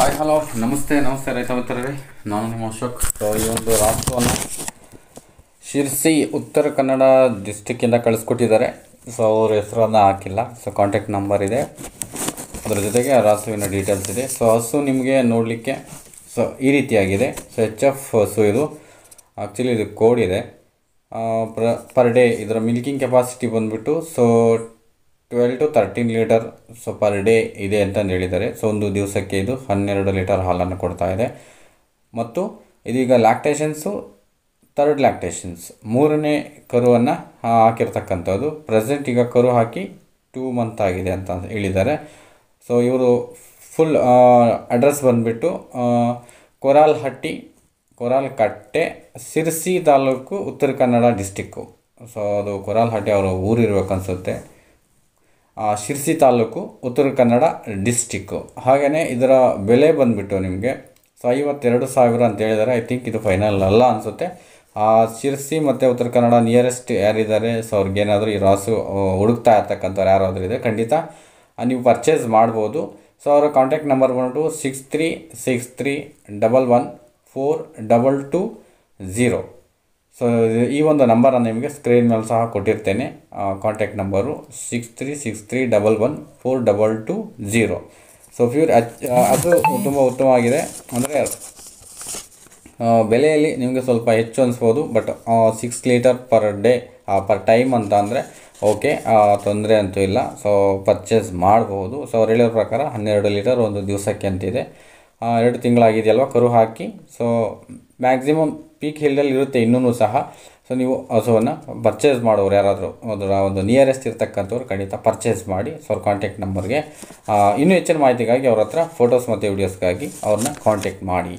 Hi hello ನಮಸ್ತೆ ರೈತ ಮಿತ್ರರೇ, ನಾನು ನಿಮ್ಮ ಅಶೋಕ್. ಸೊ ಈ ಒಂದು ರಾಸುವನ್ನು ಶಿರ್ಸಿ ಉತ್ತರ ಕನ್ನಡ ಡಿಸ್ಟಿಕ್ಕಿಂದ ಕಳಿಸ್ಕೊಟ್ಟಿದ್ದಾರೆ. ಸೊ ಅವ್ರ ಹೆಸರನ್ನು ಹಾಕಿಲ್ಲ. ಸೊ ಕಾಂಟ್ಯಾಕ್ಟ್ ನಂಬರ್ ಇದೆ, ಅದರ ಜೊತೆಗೆ ರಾಸುವಿನ ಡೀಟೇಲ್ಸ್ ಇದೆ. ಸೊ ಹಸು ನಿಮಗೆ ನೋಡಲಿಕ್ಕೆ ಸೊ ಈ ರೀತಿಯಾಗಿದೆ. ಸೊ HF ಹಸು ಇದು. ಆ್ಯಕ್ಚುಲಿ ಇದು ಕೋಡ್ ಇದೆ. ಪರ್ ಡೇ ಇದರ ಮಿಲ್ಕಿಂಗ್ ಕೆಪಾಸಿಟಿ ಬಂದುಬಿಟ್ಟು so 12 to 13 litre so per day ಇದೆ ಅಂತಂದು ಹೇಳಿದ್ದಾರೆ. ಸೊ ಒಂದು ದಿವಸಕ್ಕೆ ಇದು 12 ಲೀಟರ್ ಹಾಲನ್ನು ಕೊಡ್ತಾ ಇದೆ. ಮತ್ತು ಇದೀಗ ಲ್ಯಾಕ್ಟೇಷನ್ಸು ಥರ್ಡ್ ಲ್ಯಾಕ್ಟೇಷನ್ಸ್ ಮೂರನೇ ಕರುವನ್ನು ಹಾಕಿರ್ತಕ್ಕಂಥದ್ದು. ಪ್ರೆಸೆಂಟ್ ಈಗ ಕರು ಹಾಕಿ 2 ಮಂತ್ ಆಗಿದೆ ಅಂತ ಹೇಳಿದ್ದಾರೆ. ಸೊ ಇವರು ಫುಲ್ ಅಡ್ರೆಸ್ ಬಂದುಬಿಟ್ಟು ಕೊರಾಲ್ಕಟ್ಟೆ, ಸಿರ್ಸಿ ತಾಲೂಕು, ಉತ್ತರ ಕನ್ನಡ ಡಿಸ್ಟಿಕ್ಕು. ಸೊ ಅದು ಕೊರಾಲ್ಹಟ್ಟಿ ಅವರ ಊರಿರ್ಬೇಕು ಅನಿಸುತ್ತೆ. ಶಿರ್ಸಿ ತಾಲೂಕು, ಉತ್ತರ ಕನ್ನಡ ಡಿಸ್ಟಿಕ್ಕು. ಹಾಗೆಯೇ ಇದರ ಬೆಲೆ ಬಂದುಬಿಟ್ಟು ನಿಮಗೆ ಸೊ 52,000 ಅಂತ ಹೇಳಿದ್ದಾರೆ. ಐ ಥಿಂಕ್ ಇದು ಫೈನಲ್ ಅಲ್ಲ ಅನಿಸುತ್ತೆ. ಶಿರ್ಸಿ ಮತ್ತು ಉತ್ತರ ಕನ್ನಡ ನಿಯರೆಸ್ಟ್ ಯಾರಿದ್ದಾರೆ, ಸೊ ಅವ್ರಿಗೇನಾದರೂ ಈ ರಾಸು ಹುಡುಕ್ತಾ ಇರ್ತಕ್ಕಂಥವ್ರು ಯಾರಾದರೂ ಇದೆ, ಖಂಡಿತ ನೀವು ಪರ್ಚೇಸ್ ಮಾಡ್ಬೋದು. ಸೊ ಅವರ ಕಾಂಟ್ಯಾಕ್ಟ್ ನಂಬರ್ ಬಂದ್ಬಿಟ್ಟು 6363114220. ಸೊ ಈ ಒಂದು ನಂಬರನ್ನು ನಿಮಗೆ ಸ್ಕ್ರೀನ್ ಮೇಲೆ ಸಹ ಕೊಟ್ಟಿರ್ತೇನೆ. Contact number 6363114220. ಸೊ ಪ್ಯೂರ್ ಅದು ತುಂಬ ಉತ್ತಮವಾಗಿದೆ. ಅಂದರೆ ಬೆಲೆಯಲ್ಲಿ ನಿಮಗೆ ಸ್ವಲ್ಪ ಹೆಚ್ಚು ಅನಿಸ್ಬೋದು, but 6 litre per day per time ಅಂತ ಅಂದರೆ ಓಕೆ, ತೊಂದರೆ ಅಂತೂ ಇಲ್ಲ. ಸೊ ಪರ್ಚೇಸ್ ಮಾಡ್ಬೋದು. ಸೊ ಅವ್ರು ಹೇಳಿರೋ ಪ್ರಕಾರ 12 ಲೀಟರ್ ಒಂದು ದಿವಸಕ್ಕೆ ಅಂತಿದೆ. 2 ತಿಂಗಳಾಗಿದೆಯಲ್ವ ಕರು ಹಾಕಿ. ಸೊ ಮ್ಯಾಕ್ಸಿಮಮ್ ಪೀಕ್ ಹಿಲ್ಡಲ್ಲಿ ಇರುತ್ತೆ ಇನ್ನೂ ಸಹ. ಸೊ ನೀವು ಹಸುವನ್ನು ಪರ್ಚೇಸ್ ಮಾಡೋರು ಯಾರಾದರೂ ಅದರ ಒಂದು ನಿಯರೆಸ್ಟ್ ಇರ್ತಕ್ಕಂಥವ್ರು ಖಂಡಿತ ಪರ್ಚೇಸ್ ಮಾಡಿ. ಸೊ ಅವ್ರ ಕಾಂಟ್ಯಾಕ್ಟ್ ನಂಬರ್ಗೆ ಇನ್ನೂ ಹೆಚ್ಚಿನ ಮಾಹಿತಿಗಾಗಿ ಅವ್ರ ಹತ್ರ ಫೋಟೋಸ್ ಮತ್ತು ವೀಡಿಯೋಸ್ಗಾಗಿ ಅವ್ರನ್ನ ಕಾಂಟ್ಯಾಕ್ಟ್ ಮಾಡಿ.